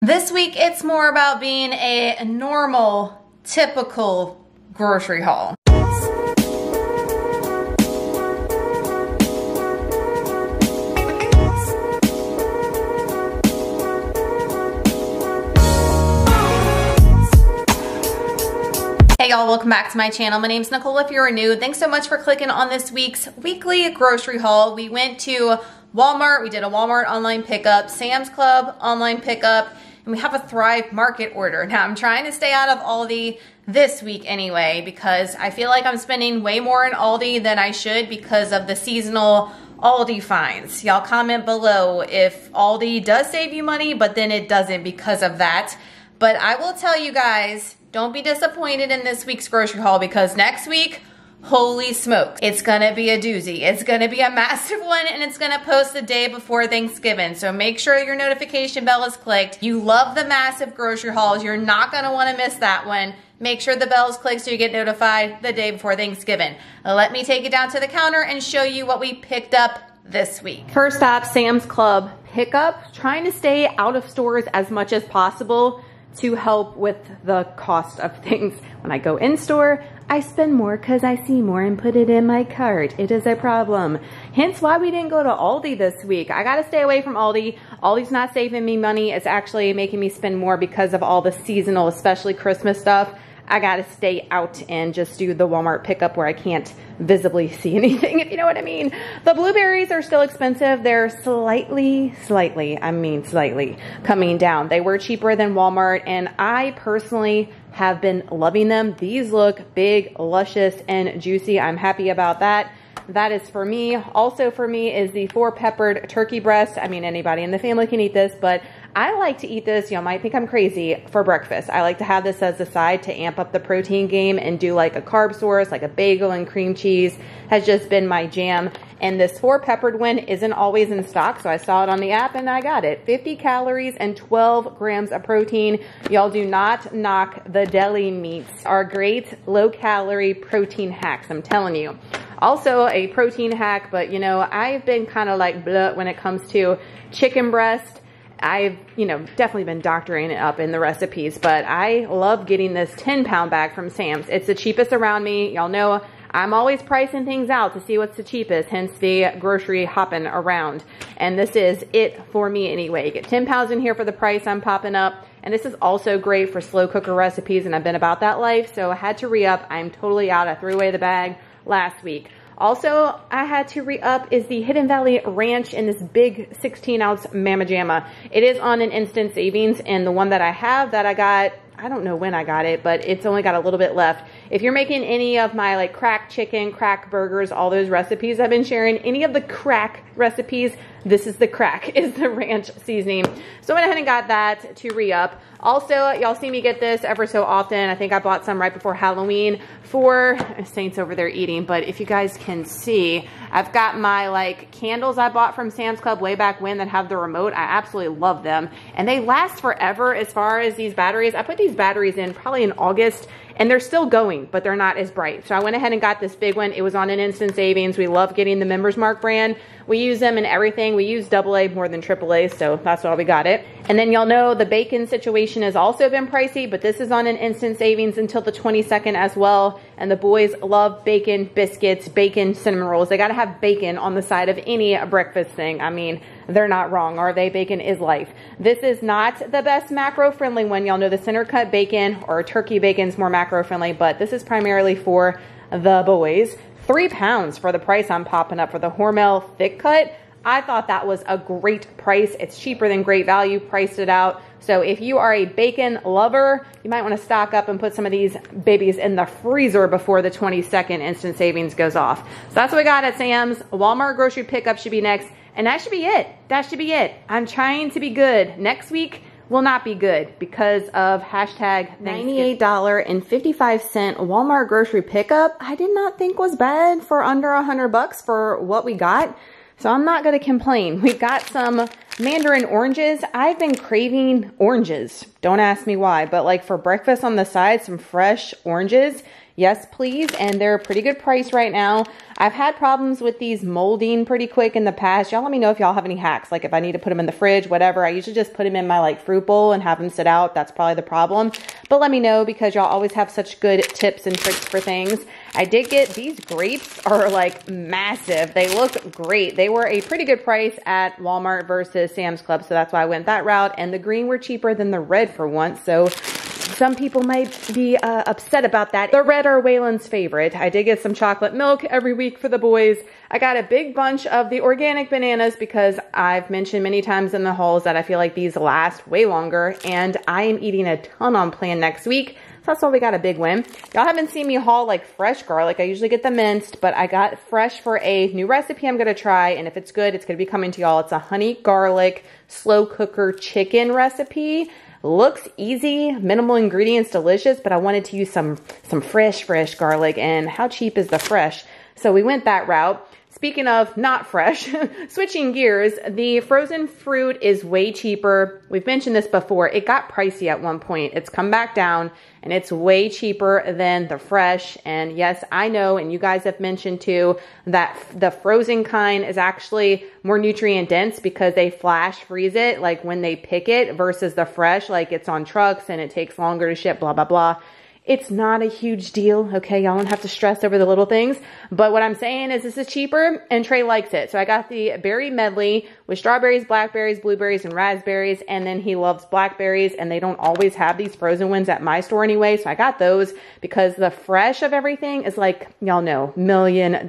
This week, it's more about being a normal, typical grocery haul. Hey y'all, welcome back to my channel. My name's Nicole if you're new. Thanks so much for clicking on this week's weekly grocery haul. We went to Walmart, we did a Walmart online pickup, Sam's Club online pickup, and we have a Thrive Market order. Now I'm trying to stay out of Aldi this week anyway because I feel like I'm spending way more in Aldi than I should because of the seasonal Aldi finds. Y'all comment below if Aldi does save you money, but then it doesn't because of that. But I will tell you guys, don't be disappointed in this week's grocery haul because next week, holy smokes, it's gonna be a doozy. It's gonna be a massive one and it's gonna post the day before Thanksgiving. So make sure your notification bell is clicked. You love the massive grocery hauls. You're not gonna wanna miss that one. Make sure the bell is clicked so you get notified the day before Thanksgiving. Let me take it down to the counter and show you what we picked up this week. First up, Sam's Club pickup. Trying to stay out of stores as much as possible to help with the cost of things. When I go in store, I spend more because I see more and put it in my cart. It is a problem. Hence why we didn't go to Aldi this week. I gotta stay away from Aldi. Aldi's not saving me money. It's actually making me spend more because of all the seasonal, especially Christmas stuff. I gotta stay out and just do the Walmart pickup where I can't visibly see anything, if you know what I mean. The blueberries are still expensive. They're slightly coming down. They were cheaper than Walmart and I personally have been loving them. These look big, luscious, and juicy. I'm happy about that. That is for me. Also for me is the 4-peppered turkey breast. I mean, anybody in the family can eat this, but I like to eat this, y'all might think I'm crazy, for breakfast. I like to have this as a side to amp up the protein game and do like a carb source, like a bagel and cream cheese has just been my jam. And this 4-peppered one isn't always in stock, so I saw it on the app and I got it. 50 calories and 12 grams of protein. Y'all do not knock the deli meats. Are great low-calorie protein hacks, I'm telling you. Also a protein hack, but you know, I've been kind of like bleh when it comes to chicken breast. I've, definitely been doctoring it up in the recipes, but I love getting this 10-pound bag from Sam's. It's the cheapest around me. Y'all know I'm always pricing things out to see what's the cheapest, hence the grocery hopping around. And this is it for me anyway. You get 10 pounds in here for the price I'm popping up. And this is also great for slow cooker recipes, and I've been about that life, so I had to re-up. I'm totally out. I threw away the bag last week. Also, I had to re-up is the Hidden Valley Ranch in this big 16-ounce Mama Jamma. It is on an instant savings, and the one that I have that I got, I don't know when I got it, but it's only got a little bit left. If you're making any of my like crack chicken, crack burgers, all those recipes I've been sharing, any of the crack recipes, this is the crack, is the ranch seasoning. So I went ahead and got that to re-up. Also, y'all see me get this ever so often. I think I bought some right before Halloween for Saints over there eating, but if you guys can see, I've got my like candles I bought from Sam's Club way back when that have the remote. I absolutely love them and they last forever as far as these batteries. I put these batteries in probably in August and they're still going, but they're not as bright. So I went ahead and got this big one. It was on an instant savings. We love getting the Members Mark brand. We use them in everything. We use AA more than AAA, so that's why we got it. And then y'all know the bacon situation has also been pricey, but this is on an instant savings until the 22nd as well. And the boys love bacon biscuits, bacon cinnamon rolls. They gotta have bacon on the side of any breakfast thing. I mean, they're not wrong, are they? Bacon is life. This is not the best macro-friendly one. Y'all know the center cut bacon or turkey bacon's more macro-friendly, but this is primarily for the boys. 3 pounds for the price I'm popping up for the Hormel thick cut. I thought that was a great price. It's cheaper than Great Value, priced it out. So if you are a bacon lover, you might want to stock up and put some of these babies in the freezer before the 22nd instant savings goes off. So that's what we got at Sam's. Walmart grocery pickup should be next. And that should be it. That should be it. I'm trying to be good. Next week will not be good because of hashtag $98.55 Walmart grocery pickup. I did not think was bad for under $100 for what we got. So I'm not going to complain. We've got some mandarin oranges. I've been craving oranges. Don't ask me why, but like for breakfast on the side, some fresh oranges. yes, please. And they're a pretty good price right now. I've had problems with these molding pretty quick in the past. Y'all let me know if y'all have any hacks. Like if I need to put them in the fridge, whatever. I usually just put them in my like fruit bowl and have them sit out. That's probably the problem. But let me know because y'all always have such good tips and tricks for things. I did get these grapes are like massive. They look great. They were a pretty good price at Walmart versus Sam's Club. So that's why I went that route. And the green were cheaper than the red for once. So some people might be upset about that. The red are Waylon's favorite. I did get some chocolate milk every week for the boys. I got a big bunch of the organic bananas because I've mentioned many times in the hauls that I feel like these last way longer. And I am eating a ton on plan next week. So that's why we got a big win. Y'all haven't seen me haul like fresh garlic. I usually get the minced, but I got fresh for a new recipe I'm going to try. And if it's good, it's going to be coming to y'all. It's a honey garlic slow cooker chicken recipe. Looks easy, minimal ingredients, delicious, but I wanted to use some fresh garlic, and how cheap is the fresh? So we went that route. Speaking of not fresh, switching gears, the frozen fruit is way cheaper. We've mentioned this before. It got pricey at one point. It's come back down and it's way cheaper than the fresh. And yes, I know, and you guys have mentioned too, that the frozen kind is actually more nutrient dense because they flash freeze it like when they pick it versus the fresh, like it's on trucks and it takes longer to ship, blah, blah, blah. It's not a huge deal, okay? Y'all don't have to stress over the little things. But what I'm saying is this is cheaper and Trey likes it. So I got the berry medley with strawberries, blackberries, blueberries, and raspberries. And then he loves blackberries and they don't always have these frozen ones at my store anyway. So I got those because the fresh of everything is like, y'all know, $1 million.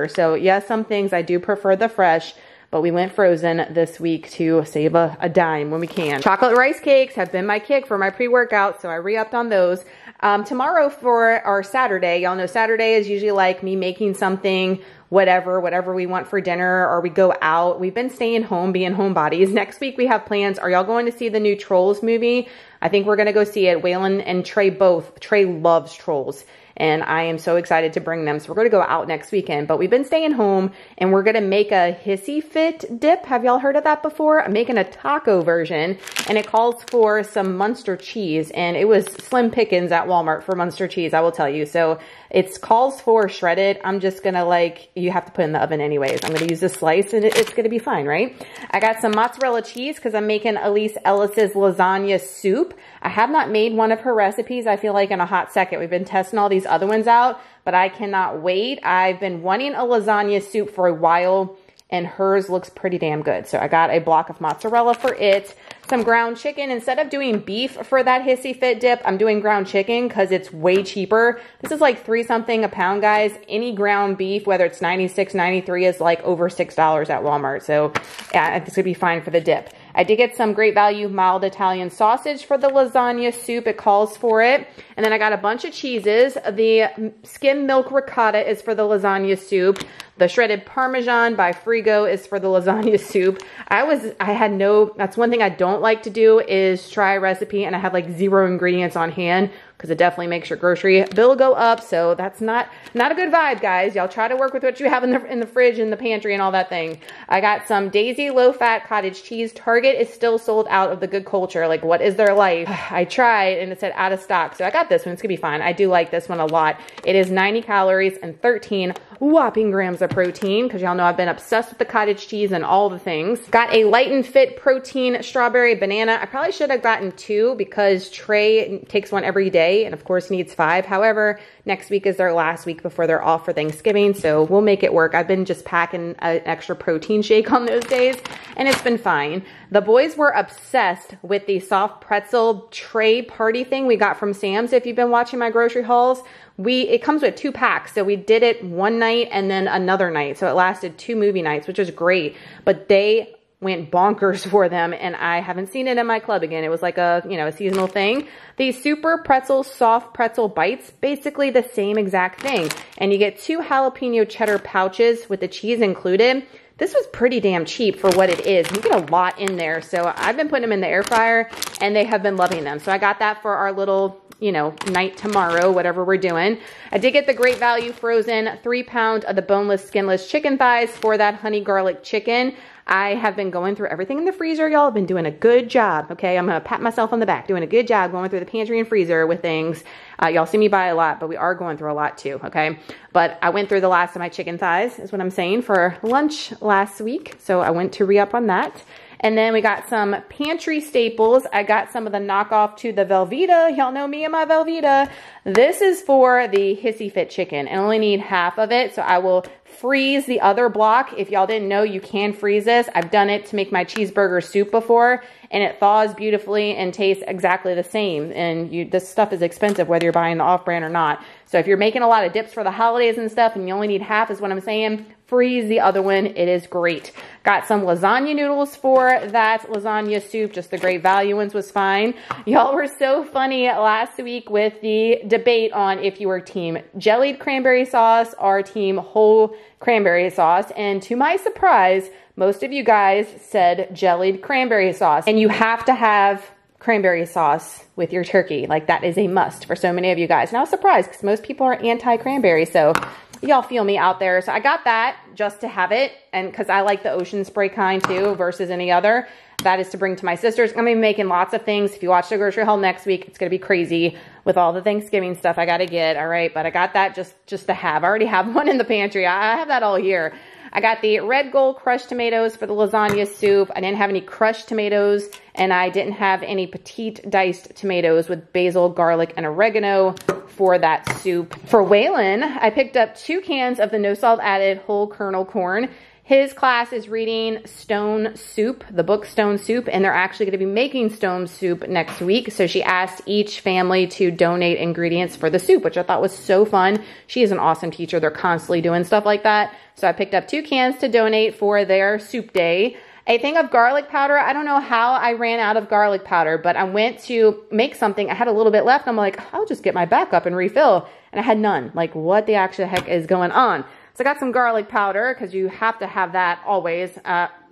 So yes, some things I do prefer the fresh. But we went frozen this week to save a dime when we can. Chocolate rice cakes have been my kick for my pre-workout, so I re-upped on those. Tomorrow for our Saturday, y'all know Saturday is usually like me making something, whatever we want for dinner, or we go out. We've been staying home, being homebodies. Next week we have plans. Are y'all going to see the new Trolls movie? I think we're going to go see it. Waylon and Trey both. Trey loves Trolls. And I am so excited to bring them. So we're going to go out next weekend. But we've been staying home and we're going to make a hissy fit dip. Have y'all heard of that before? I'm making a taco version and it calls for some Munster cheese. And it was slim pickings at Walmart for Munster cheese, I will tell you. So it calls for shredded. I'm just going to like, you have to put it in the oven anyways. I'm going to use a slice and it's going to be fine, right? I got some mozzarella cheese because I'm making Elise Ellis's lasagna soup. I have not made one of her recipes, I feel like, in a hot second. We've been testing all these other ones out, but I cannot wait. I've been wanting a lasagna soup for a while, and hers looks pretty damn good. So I got a block of mozzarella for it. Some ground chicken. Instead of doing beef for that hissy fit dip, I'm doing ground chicken because it's way cheaper. This is like $3 something a pound, guys. Any ground beef, whether it's $96, $93, is like over $6 at Walmart. So yeah, it's gonna be fine for the dip. I did get some great value mild Italian sausage for the lasagna soup. It calls for it. And then I got a bunch of cheeses. The skim milk ricotta is for the lasagna soup. The shredded Parmesan by Frigo is for the lasagna soup. That's one thing I don't like to do is try a recipe and I have like 0 ingredients on hand because it definitely makes your grocery bill go up. So that's not a good vibe, guys. Y'all try to work with what you have in the fridge and the pantry and all that thing. I got some Daisy low-fat cottage cheese. Target is still sold out of the good culture. Like, what is their life? I tried and it said out of stock. So I got this one. It's gonna be fine. I do like this one a lot. It is 90 calories and 13 whopping grams of protein because y'all know I've been obsessed with the cottage cheese and all the things. Got a Light and Fit protein strawberry banana. I probably should have gotten 2 because Trey takes one every day and of course needs 5. However, next week is their last week before they're off for Thanksgiving, so we'll make it work. I've been just packing an extra protein shake on those days and it's been fine. The boys were obsessed with the soft pretzel tray party thing we got from Sam's. If you've been watching my grocery hauls, it comes with 2 packs. So we did it one night and then another night. So it lasted 2 movie nights, which was great. But they went bonkers for them and I haven't seen it in my club again. It was like a seasonal thing. The super pretzel soft pretzel bites, basically the same exact thing. And you get 2 jalapeno cheddar pouches with the cheese included. This was pretty damn cheap for what it is. You get a lot in there. So I've been putting them in the air fryer and they have been loving them. So I got that for our little, night tomorrow, whatever we're doing. I did get the Great Value frozen 3 pound of the boneless, skinless chicken thighs for that honey garlic chicken. I have been going through everything in the freezer, y'all. I've been doing a good job, okay? I'm gonna pat myself on the back, doing a good job going through the pantry and freezer with things. Y'all see me buy a lot, but we are going through a lot too, okay? But I went through the last of my chicken thighs, is what I'm saying, for lunch last week. So I went to re-up on that. And then we got some pantry staples. I got some of the knockoff to the Velveeta. Y'all know me and my Velveeta. This is for the Hissy Fit chicken. I only need half of it, so I will freeze the other block. If y'all didn't know, you can freeze this. I've done it to make my cheeseburger soup before, and it thaws beautifully and tastes exactly the same. And this stuff is expensive, whether you're buying the off-brand or not. So if you're making a lot of dips for the holidays and stuff, and you only need half is what I'm saying, freeze the other one. It is great. Got some lasagna noodles for that lasagna soup. Just the Great Value ones was fine. Y'all were so funny last week with the debate on if you were team jellied cranberry sauce or team whole cranberry sauce. And to my surprise, most of you guys said jellied cranberry sauce. And you have to have cranberry sauce with your turkey. Like, that is a must for so many of you guys. And I was surprised because most people are anti-cranberry. So y'all feel me out there. So I got that just to have it. And because I like the ocean spray kind too versus any other. That is to bring to my sisters. I'm going to be making lots of things. If you watch the grocery haul next week, it's going to be crazy with all the Thanksgiving stuff I got to get. All right. But I got that just to have. I already have one in the pantry. I have that all here. I got the red gold crushed tomatoes for the lasagna soup. I didn't have any crushed tomatoes, and I didn't have any petite diced tomatoes with basil, garlic, and oregano for that soup. For Waylon, I picked up 2 cans of the no salt added whole kernel corn. His class is reading Stone Soup, the book Stone Soup, and they're actually going to be making stone soup next week. So she asked each family to donate ingredients for the soup, which I thought was so fun. She is an awesome teacher. They're constantly doing stuff like that. So I picked up 2 cans to donate for their soup day. A thing of garlic powder. I don't know how I ran out of garlic powder, but I went to make something. I had a little bit left. I'm like, I'll just get my backup and refill. And I had none. Like, what the actual heck is going on? So I got some garlic powder because you have to have that always.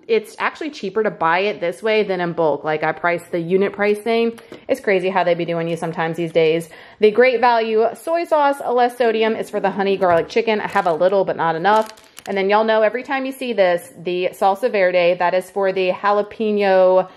It's actually cheaper to buy it this way than in bulk. Like, I priced the unit price thing. It's crazy how they be doing you sometimes these days. The Great Value soy sauce, less sodium, is for the honey garlic chicken. I have a little, but not enough. And then y'all know every time you see this, the Salsa Verde, that is for the jalapeno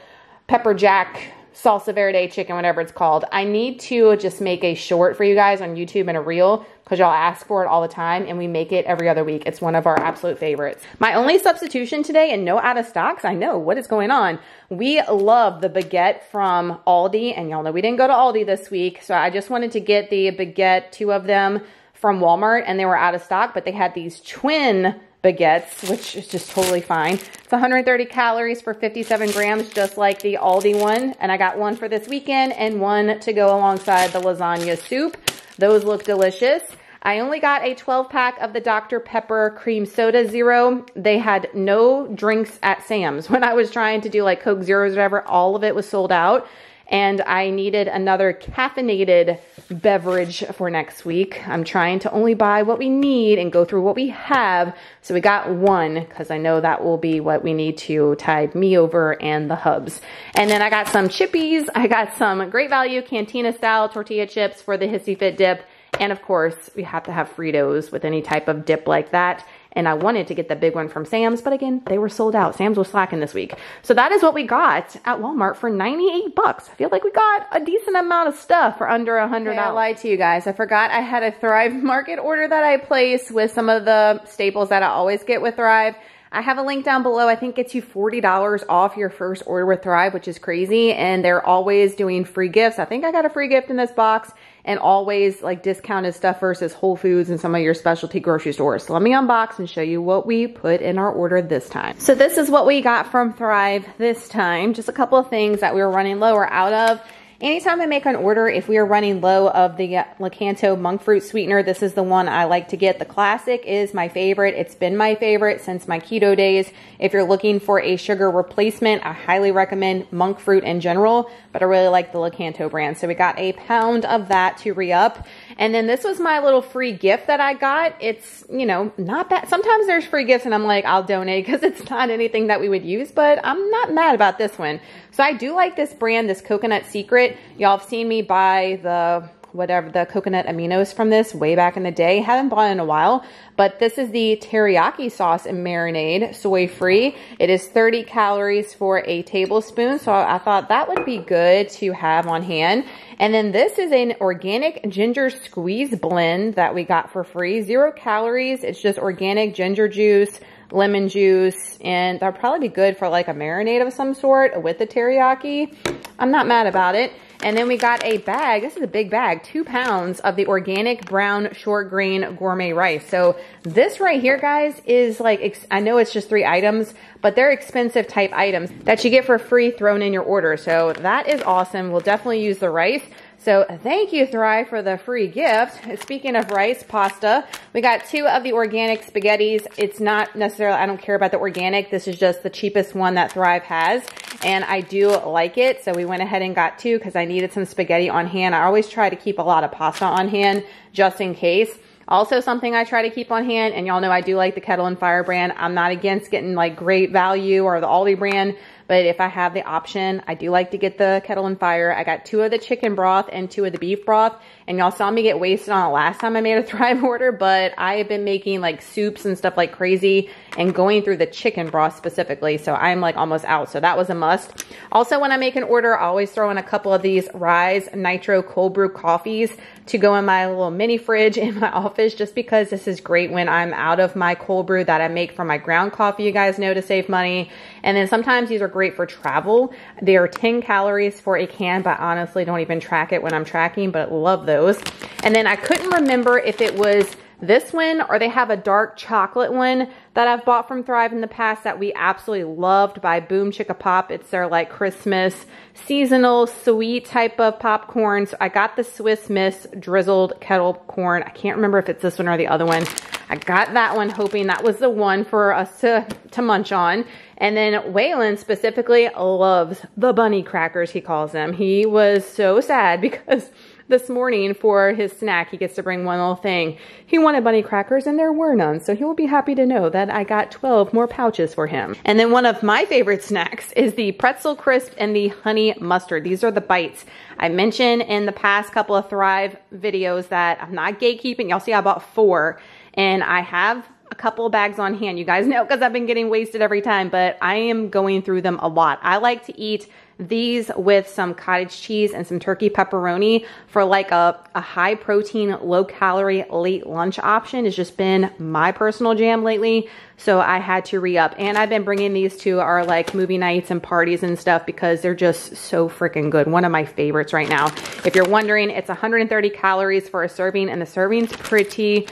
pepper jack Salsa Verde chicken, whatever it's called. I need to just make a short for you guys on YouTube and a reel because y'all ask for it all the time, and we make it every other week. It's one of our absolute favorites. My only substitution today, and no out of stocks, I know what is going on. We love the baguette from Aldi, and y'all know we didn't go to Aldi this week, so I just wanted to get the baguette, 2 of them from Walmart, and they were out of stock, but they had these twin baguettes, which is just totally fine. It's 130 calories for 57 grams, just like the Aldi one. And I got one for this weekend and one to go alongside the lasagna soup. Those look delicious. I only got a 12-pack of the Dr. Pepper Cream Soda Zero. They had no drinks at Sam's. When I was trying to do like Coke Zeros or whatever, all of it was sold out. And I needed another caffeinated beverage for next week. I'm trying to only buy what we need and go through what we have. So we got one because I know that will be what we need to tide me over and the hubs. And then I got some chippies. I got some Great Value Cantina style tortilla chips for the Hissy Fit dip. And of course, we have to have Fritos with any type of dip like that. And I wanted to get the big one from Sam's, but again, they were sold out. Sam's was slacking this week. So that is what we got at Walmart for 98 bucks. I feel like we got a decent amount of stuff for under $100. Okay, I lied to you guys. I forgot I had a Thrive Market order that I placed with some of the staples that I always get with Thrive. I have a link down below. I think gets you $40 off your first order with Thrive, which is crazy. And they're always doing free gifts. I think I got a free gift in this box, and always like discounted stuff versus Whole Foods and some of your specialty grocery stores. So let me unbox and show you what we put in our order this time. So this is what we got from Thrive this time. Just a couple of things that we were running low or out of. Anytime I make an order, if we are running low of the Lakanto monk fruit sweetener, this is the one I like to get. The classic is my favorite. It's been my favorite since my keto days. If you're looking for a sugar replacement, I highly recommend monk fruit in general, but I really like the Lakanto brand. So we got a pound of that to re-up. And then this was my little free gift that I got. It's, you know, not that, sometimes there's free gifts and I'm like, I'll donate because it's not anything that we would use, but I'm not mad about this one. So I do like this brand, this Coconut Secret. Y'all have seen me buy the whatever, the coconut aminos from this way back in the day. Haven't bought it in a while, but this is the teriyaki sauce and marinade, soy-free. It is 30 calories for a tablespoon, so I thought that would be good to have on hand. And then this is an organic ginger squeeze blend that we got for free. 0 calories. It's just organic ginger juice, lemon juice, and that'll probably be good for like a marinade of some sort with the teriyaki. I'm not mad about it. And then we got a bag. This is a big bag, 2 pounds of the organic brown short grain gourmet rice. So this right here, guys, is like, I know it's just 3 items, but they're expensive type items that you get for free thrown in your order. So that is awesome. We'll definitely use the rice. So thank you, Thrive, for the free gift. Speaking of rice, pasta, we got 2 of the organic spaghettis. It's not necessarily, I don't care about the organic. This is just the cheapest one that Thrive has, and I do like it. So we went ahead and got 2 because I needed some spaghetti on hand. I always try to keep a lot of pasta on hand just in case. Also, something I try to keep on hand, and y'all know I do like the Kettle and Fire brand. I'm not against getting like great value or the Aldi brand, but if I have the option, I do like to get the Kettle and Fire. I got 2 of the chicken broth and 2 of the beef broth, and y'all saw me get wasted on it last time I made a Thrive order, but I have been making like soups and stuff like crazy and going through the chicken broth specifically, so I'm like almost out, so that was a must. Also, when I make an order, I always throw in a couple of these Rise Nitro cold brew coffees to go in my little mini fridge in my office, just because this is great when I'm out of my cold brew that I make from my ground coffee, you guys know, to save money. And then sometimes these are great for travel. They are 10 calories for a can, but honestly don't even track it when I'm tracking, but love those. And then I couldn't remember if it was this one or they have a dark chocolate one that I've bought from Thrive in the past that we absolutely loved by Boom Chicka Pop. It's their like Christmas seasonal sweet type of popcorn. So I got the Swiss Miss drizzled kettle corn. I can't remember if it's this one or the other one. I got that one hoping that was the one for us to munch on. And then Waylon specifically loves the bunny crackers, he calls them. He was so sad because this morning for his snack, he gets to bring one little thing. He wanted bunny crackers and there were none, so he will be happy to know that I got 12 more pouches for him. And then one of my favorite snacks is the pretzel crisp and the honey mustard. These are the bites. I mentioned in the past couple of Thrive videos that I'm not gatekeeping. Y'all see I bought 4 and I have a couple of bags on hand. You guys know because I've been getting wasted every time, but I am going through them a lot. I like to eat these with some cottage cheese and some turkey pepperoni for like a high protein, low calorie late lunch option. It's just been my personal jam lately. So I had to re-up, and I've been bringing these to our like movie nights and parties and stuff because they're just so freaking good. One of my favorites right now. If you're wondering, it's 130 calories for a serving, and the serving's pretty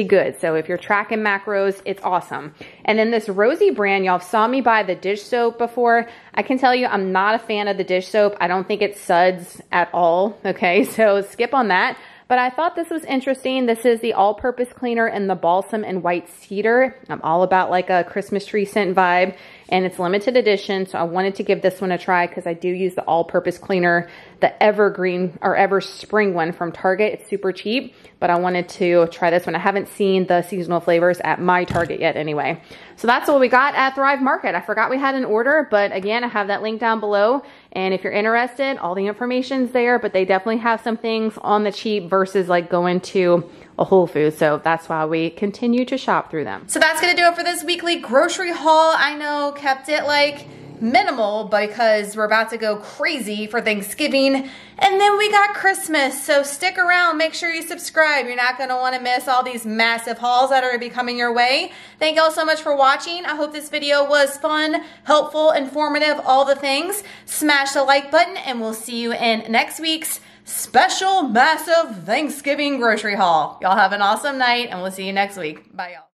good. So if you're tracking macros, it's awesome. And then this Rosie brand, y'all saw me buy the dish soap before. I can tell you I'm not a fan of the dish soap. I don't think it suds at all. Okay, so skip on that. But I thought this was interesting. This is the all-purpose cleaner in the balsam and white cedar. I'm all about like a Christmas tree scent vibe, and it's limited edition. So I wanted to give this one a try because I do use the all-purpose cleaner, the evergreen or ever spring one from Target. It's super cheap, but I wanted to try this one. I haven't seen the seasonal flavors at my Target yet anyway. So that's what we got at Thrive Market. I forgot we had an order, but again, I have that link down below. And if you're interested, all the information's there, but they definitely have some things on the cheap versus like going to a Whole Foods. So that's why we continue to shop through them. So that's gonna do it for this weekly grocery haul. I know, kept it like minimal because we're about to go crazy for Thanksgiving, and then we got Christmas. So stick around, make sure you subscribe. You're not gonna wanna miss all these massive hauls that are gonna be coming your way. Thank you all so much for watching. I hope this video was fun, helpful, informative, all the things. Smash the like button, and we'll see you in next week's special massive Thanksgiving grocery haul. Y'all have an awesome night, and we'll see you next week. Bye, y'all.